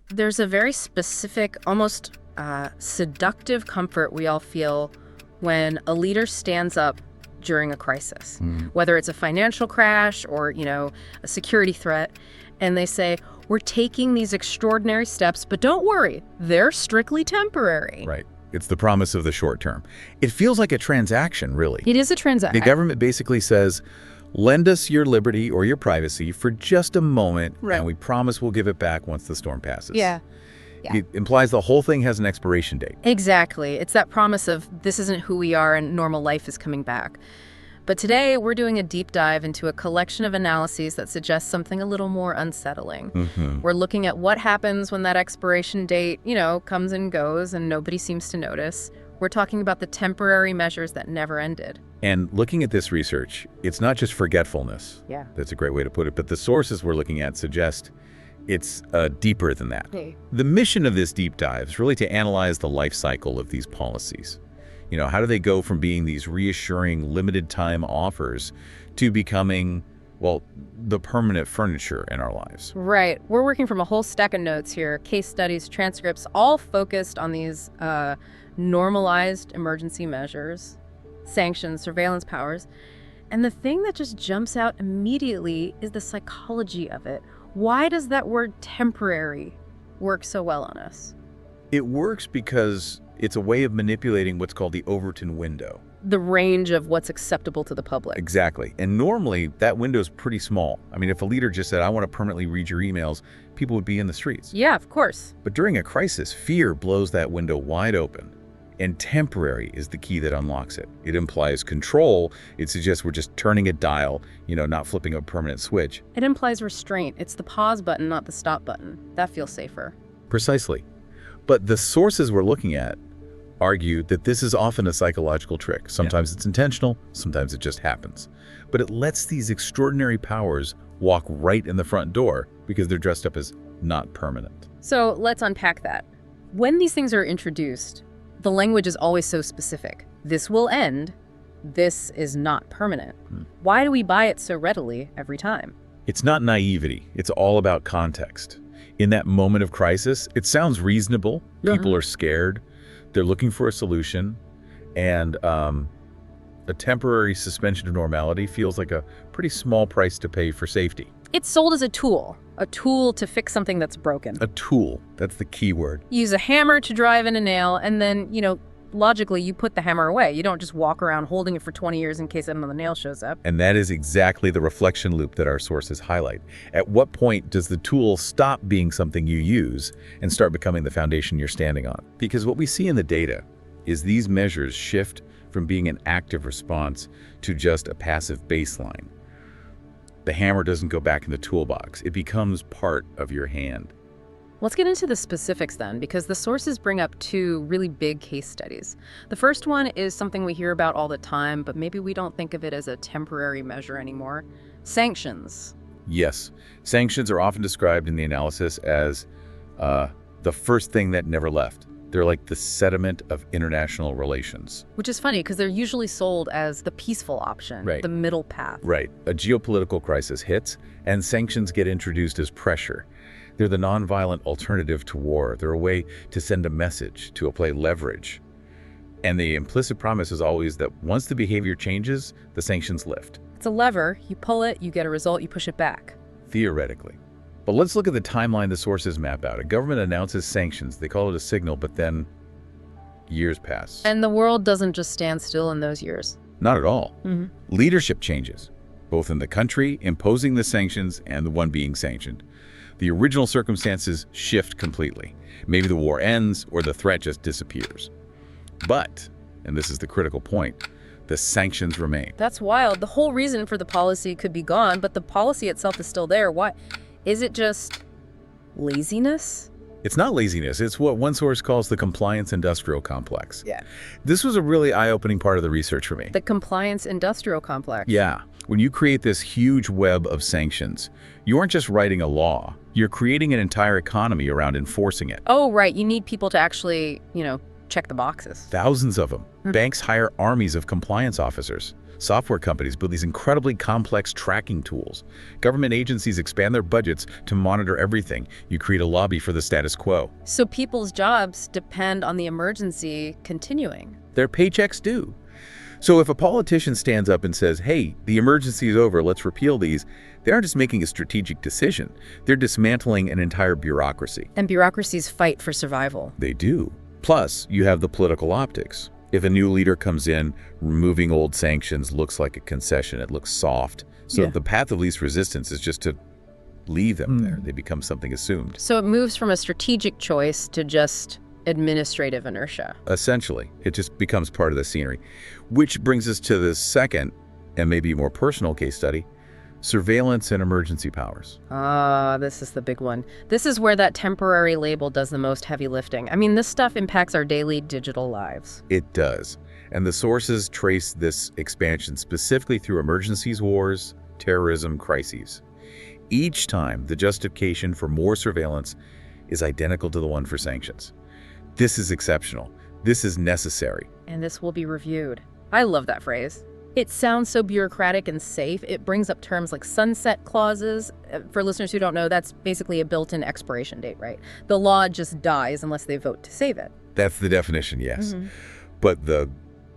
There's a very specific, almost seductive comfort we all feel when a leader stands up during a crisis, whether it's a financial crash or, a security threat, and they say, we're taking these extraordinary steps, but don't worry, they're strictly temporary. Right. It's the promise of the short term. It feels like a transaction, really. It is a transaction. The government basically says, lend us your liberty or your privacy for just a moment, right, and we promise we'll give it back once the storm passes. Yeah. It implies the whole thing has an expiration date. Exactly. It's that promise of this isn't who we are and normal life is coming back. But today, we're doing a deep dive into a collection of analyses that suggest something a little more unsettling. We're looking at what happens when that expiration date, comes and goes and nobody seems to notice. We're talking about the temporary measures that never ended. And looking at this research, it's not just forgetfulness. Yeah. That's a great way to put it. But the sources we're looking at suggest it's deeper than that. The mission of this deep dive is really to analyze the life cycle of these policies. How do they go from being these reassuring limited time offers to becoming, well, the permanent furniture in our lives? Right. We're working from a whole stack of notes here, case studies, transcripts, all focused on these normalized emergency measures, sanctions, surveillance powers. And the thing that just jumps out immediately is the psychology of it. Why does that word temporary work so well on us? It works because it's a way of manipulating what's called the Overton window. The range of what's acceptable to the public. Exactly. And normally, that window is pretty small. I mean, if a leader just said, I want to permanently read your emails, people would be in the streets. Yeah, of course. But during a crisis, fear blows that window wide open. And temporary is the key that unlocks it. It implies control. It suggests we're just turning a dial, not flipping a permanent switch. It implies restraint. It's the pause button, not the stop button. That feels safer. Precisely. But the sources we're looking at argue that this is often a psychological trick. Sometimes it's intentional, sometimes it just happens. But it lets these extraordinary powers walk right in the front door because they're dressed up as not permanent. So let's unpack that. When these things are introduced, the language is always so specific. This will end. This is not permanent. Why do we buy it so readily every time? It's not naivety. It's all about context. In that moment of crisis, it sounds reasonable. People are scared. They're looking for a solution. And a temporary suspension of normality feels like a pretty small price to pay for safety. It's sold as a tool to fix something that's broken. A tool. That's the key word. You use a hammer to drive in a nail, and then, logically, you put the hammer away. You don't just walk around holding it for 20 years in case another nail shows up. And that is exactly the reflection loop that our sources highlight. At what point does the tool stop being something you use and start becoming the foundation you're standing on? Because what we see in the data is these measures shift from being an active response to just a passive baseline. The hammer doesn't go back in the toolbox. It becomes part of your hand. Let's get into the specifics then, because the sources bring up two really big case studies. The first one is something we hear about all the time, but maybe we don't think of it as a temporary measure anymore. Sanctions. Yes. Sanctions are often described in the analysis as the first thing that never left. They're like the sediment of international relations. Which is funny, because they're usually sold as the peaceful option, right, the middle path. Right. A geopolitical crisis hits, and sanctions get introduced as pressure. They're the nonviolent alternative to war. They're a way to send a message, to apply leverage. And the implicit promise is always that once the behavior changes, the sanctions lift. It's a lever. You pull it, you get a result, you push it back. Theoretically. But let's look at the timeline the sources map out. A government announces sanctions. They call it a signal, but then years pass. And the world doesn't just stand still in those years. Not at all. Leadership changes, both in the country imposing the sanctions and the one being sanctioned. The original circumstances shift completely. Maybe the war ends or the threat just disappears. But, and this is the critical point, the sanctions remain. That's wild. The whole reason for the policy could be gone, but the policy itself is still there. Why? Is it just laziness? It's not laziness. It's what one source calls the compliance industrial complex. Yeah. This was a really eye-opening part of the research for me. The compliance industrial complex. Yeah. When you create this huge web of sanctions, you aren't just writing a law. You're creating an entire economy around enforcing it. Oh, right. You need people to actually, check the boxes. Thousands of them. Banks hire armies of compliance officers. Software companies build these incredibly complex tracking tools. Government agencies expand their budgets to monitor everything. You create a lobby for the status quo. So people's jobs depend on the emergency continuing. Their paychecks do. So if a politician stands up and says, hey, the emergency is over, let's repeal these, they aren't just making a strategic decision. They're dismantling an entire bureaucracy. And bureaucracies fight for survival. They do. Plus, you have the political optics. If a new leader comes in, removing old sanctions looks like a concession. It looks soft. So the path of least resistance is just to leave them there. They become something assumed. So it moves from a strategic choice to just administrative inertia. Essentially, it just becomes part of the scenery. Which brings us to the second, and maybe more personal case study, surveillance and emergency powers. This is the big one. This is where that temporary label does the most heavy lifting. I mean, this stuff impacts our daily digital lives. It does. And the sources trace this expansion specifically through emergencies, wars, terrorism, crises. Each time, the justification for more surveillance is identical to the one for sanctions. This is exceptional. This is necessary. And this will be reviewed. I love that phrase. It sounds so bureaucratic and safe. It brings up terms like sunset clauses. For listeners who don't know, that's basically a built-in expiration date, right? The law just dies unless they vote to save it. That's the definition, yes. But the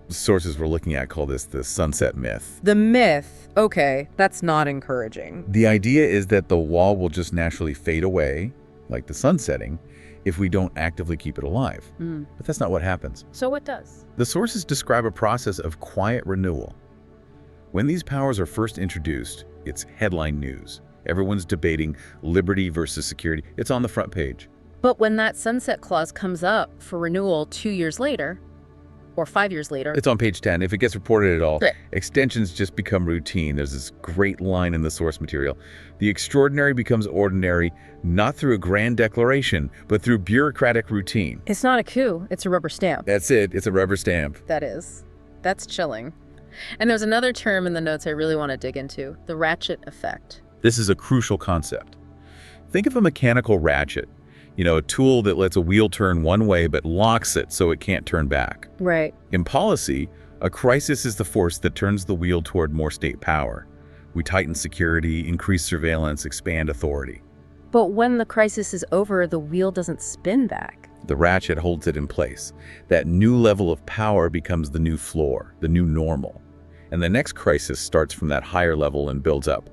sources we're looking at call this the sunset myth. The myth, okay, that's not encouraging. The idea is that the law will just naturally fade away, like the sun setting, if we don't actively keep it alive. But that's not what happens. So what does? The sources describe a process of quiet renewal. When these powers are first introduced, it's headline news. Everyone's debating liberty versus security. It's on the front page. But when that sunset clause comes up for renewal 2 years later, or 5 years later... It's on page 10. If it gets reported at all, extensions just become routine. There's this great line in the source material. The extraordinary becomes ordinary, not through a grand declaration, but through bureaucratic routine. It's not a coup. It's a rubber stamp. That's it. It's a rubber stamp. That is. That's chilling. And there's another term in the notes I really want to dig into, the ratchet effect. This is a crucial concept. Think of a mechanical ratchet, a tool that lets a wheel turn one way but locks it so it can't turn back. Right. In policy, a crisis is the force that turns the wheel toward more state power. We tighten security, increase surveillance, expand authority. But when the crisis is over, the wheel doesn't spin back. The ratchet holds it in place. That new level of power becomes the new floor, the new normal. And the next crisis starts from that higher level and builds up.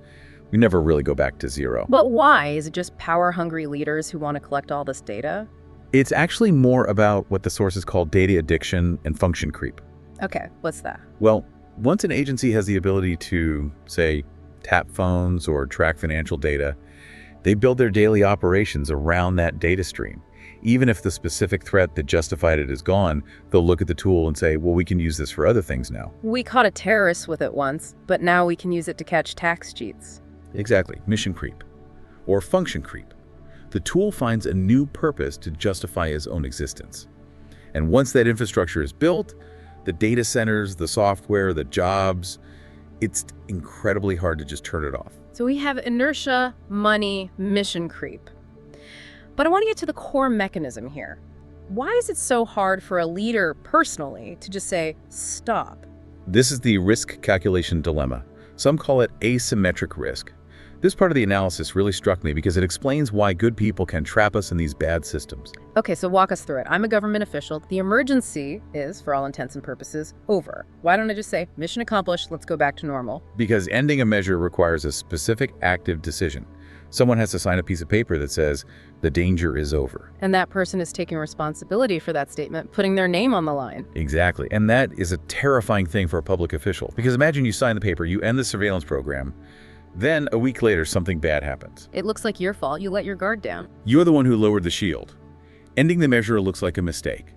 We never really go back to zero. But why? Is it just power-hungry leaders who want to collect all this data? It's actually more about what the sources call data addiction and function creep. Okay, what's that? Well, once an agency has the ability to, say, tap phones or track financial data, they build their daily operations around that data stream. Even if the specific threat that justified it is gone, they'll look at the tool and say, well, we can use this for other things now. We caught a terrorist with it once, but now we can use it to catch tax cheats. Exactly. Mission creep. Or function creep. The tool finds a new purpose to justify its own existence. And once that infrastructure is built, the data centers, the software, the jobs, it's incredibly hard to just turn it off. So we have inertia, money, mission creep. But I want to get to the core mechanism here. Why is it so hard for a leader personally to just say, stop? This is the risk calculation dilemma. Some call it asymmetric risk. This part of the analysis really struck me because it explains why good people can trap us in these bad systems. Okay, so walk us through it. I'm a government official. The emergency is, for all intents and purposes, over. Why don't I just say, mission accomplished, let's go back to normal? Because ending a measure requires a specific active decision. Someone has to sign a piece of paper that says, the danger is over. And that person is taking responsibility for that statement, putting their name on the line. Exactly. And that is a terrifying thing for a public official. Because imagine you sign the paper, you end the surveillance program, then a week later, something bad happens. It looks like your fault. You let your guard down. You're the one who lowered the shield. Ending the measure looks like a mistake.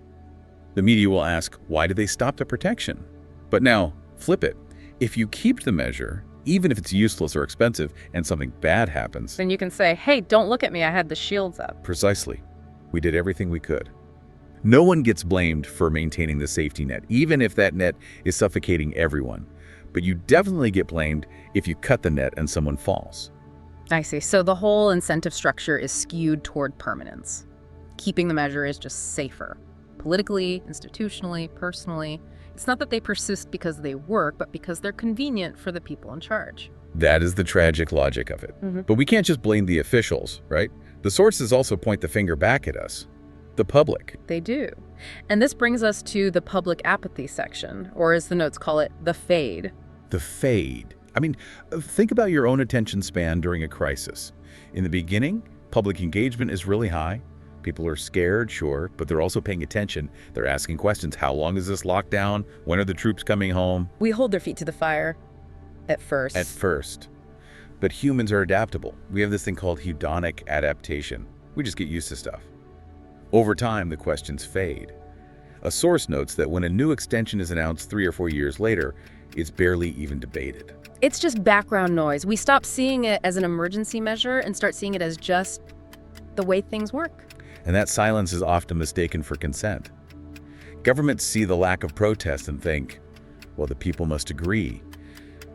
The media will ask, why did they stop the protection? But now, flip it. If you keep the measure, even if it's useless or expensive, and something bad happens, then you can say, hey, don't look at me, I had the shields up. Precisely. We did everything we could. No one gets blamed for maintaining the safety net, even if that net is suffocating everyone. But you definitely get blamed if you cut the net and someone falls. I see. So the whole incentive structure is skewed toward permanence. Keeping the measure is just safer. Politically, institutionally, personally. It's not that they persist because they work, but because they're convenient for the people in charge. That is the tragic logic of it. But we can't just blame the officials, right? The sources also point the finger back at us, the public. They do. And this brings us to the public apathy section, or as the notes call it, the fade. The fade. I mean, think about your own attention span during a crisis. In the beginning, public engagement is really high. People are scared, sure, but they're also paying attention. They're asking questions. How long is this lockdown? When are the troops coming home? We hold their feet to the fire at first. At first. But humans are adaptable. We have this thing called hedonic adaptation. We just get used to stuff. Over time, the questions fade. A source notes that when a new extension is announced 3 or 4 years later, it's barely even debated. It's just background noise. We stop seeing it as an emergency measure and start seeing it as just the way things work. And that silence is often mistaken for consent. Governments see the lack of protest and think, well, the people must agree.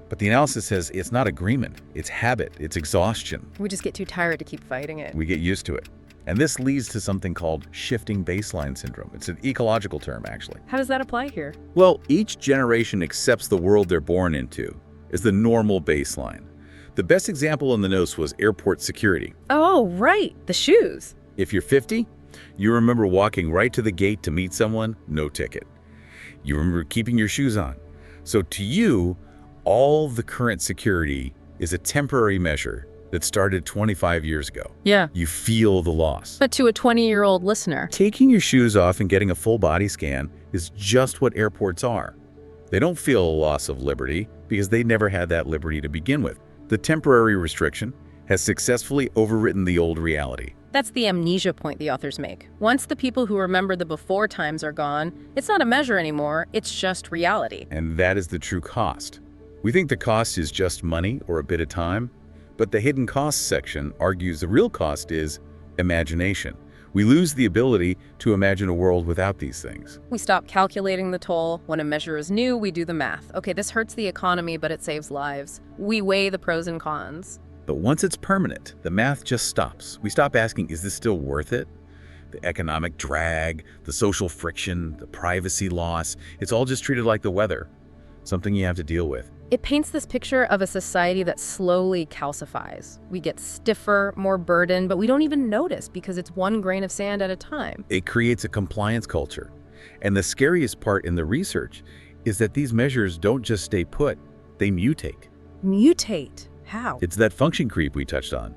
But the analysis says it's not agreement, it's habit, it's exhaustion. We just get too tired to keep fighting it. We get used to it. And this leads to something called shifting baseline syndrome. It's an ecological term, actually. How does that apply here? Well, each generation accepts the world they're born into as the normal baseline. The best example in the notes was airport security. Oh, right, the shoes. If you're 50, you remember walking right to the gate to meet someone, no ticket. You remember keeping your shoes on. So to you, all the current security is a temporary measure that started 25 years ago. Yeah. You feel the loss. But to a 20-year-old listener, Taking your shoes off and getting a full body scan is just what airports are. They don't feel a loss of liberty because they never had that liberty to begin with. The temporary restriction has successfully overwritten the old reality. that's the amnesia point the authors make. Once the people who remember the before times are gone, it's not a measure anymore, it's just reality. And that is the true cost. We think the cost is just money or a bit of time, but the hidden costs section argues the real cost is imagination. We lose the ability to imagine a world without these things. We stop calculating the toll. When a measure is new, we do the math. Okay, this hurts the economy, but it saves lives. We weigh the pros and cons. But once it's permanent, the math just stops. We stop asking, is this still worth it? The economic drag, the social friction, the privacy loss, it's all just treated like the weather, something you have to deal with. It paints this picture of a society that slowly calcifies. We get stiffer, more burdened, but we don't even notice because it's one grain of sand at a time. It creates a compliance culture. And the scariest part in the research is that these measures don't just stay put, they mutate. Mutate? How? It's that function creep we touched on.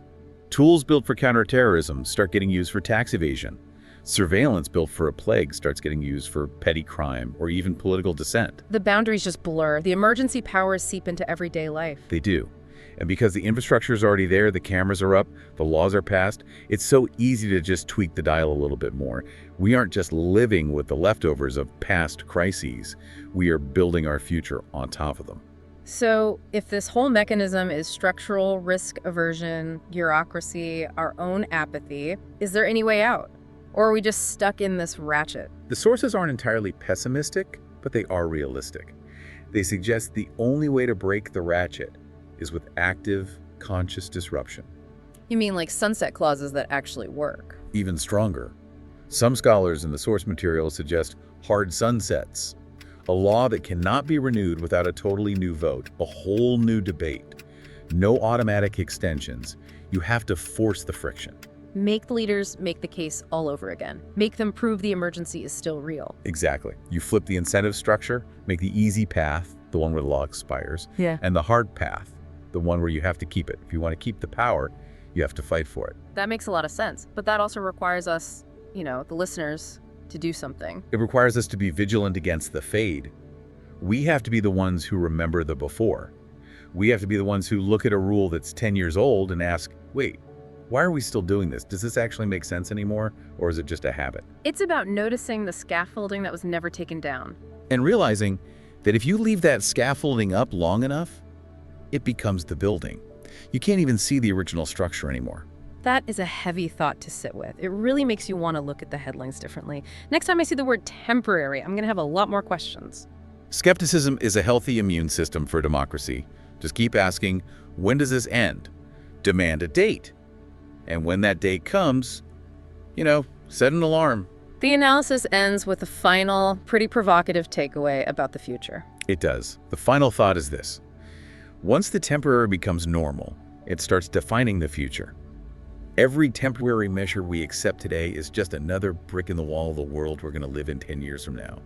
Tools built for counterterrorism start getting used for tax evasion. Surveillance built for a plague starts getting used for petty crime or even political dissent. The boundaries just blur. The emergency powers seep into everyday life. They do. And because the infrastructure is already there, the cameras are up, the laws are passed, it's so easy to just tweak the dial a little bit more. We aren't just living with the leftovers of past crises. We are building our future on top of them. So if this whole mechanism is structural risk aversion, bureaucracy, our own apathy, is there any way out? Or are we just stuck in this ratchet? The sources aren't entirely pessimistic, but they are realistic. They suggest the only way to break the ratchet is with active, conscious disruption. You mean like sunset clauses that actually work? Even stronger. Some scholars in the source material suggest hard sunsets, a law that cannot be renewed without a totally new vote, a whole new debate. No automatic extensions. You have to force the friction. Make the leaders make the case all over again. Make them prove the emergency is still real. Exactly. You flip the incentive structure, make the easy path, the one where the law expires, and the hard path, the one where you have to keep it. If you want to keep the power, you have to fight for it. That makes a lot of sense, but that also requires us, the listeners, to do something. It requires us to be vigilant against the fade. We have to be the ones who remember the before. We have to be the ones who look at a rule that's 10 years old and ask, wait, why are we still doing this? Does this actually make sense anymore, or is it just a habit? It's about noticing the scaffolding that was never taken down. And realizing that if you leave that scaffolding up long enough, it becomes the building. You can't even see the original structure anymore. That is a heavy thought to sit with. It really makes you want to look at the headlines differently. Next time I see the word temporary, I'm going to have a lot more questions. Skepticism is a healthy immune system for democracy. Just keep asking, when does this end? Demand a date. And when that date comes, set an alarm. The analysis ends with a final, pretty provocative takeaway about the future. It does. The final thought is this. Once the temporary becomes normal, it starts defining the future. Every temporary measure we accept today is just another brick in the wall of the world we're going to live in 10 years from now.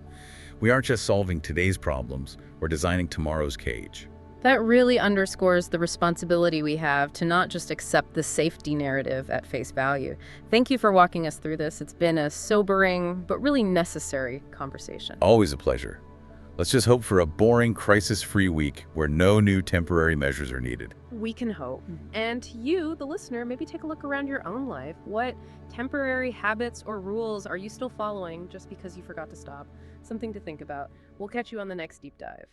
We aren't just solving today's problems, we're designing tomorrow's cage. That really underscores the responsibility we have to not just accept the safety narrative at face value. Thank you for walking us through this. It's been a sobering, but really necessary conversation. Always a pleasure. Let's just hope for a boring, crisis-free week where no new temporary measures are needed. We can hope. And you, the listener, maybe take a look around your own life. What temporary habits or rules are you still following just because you forgot to stop? Something to think about. We'll catch you on the next deep dive.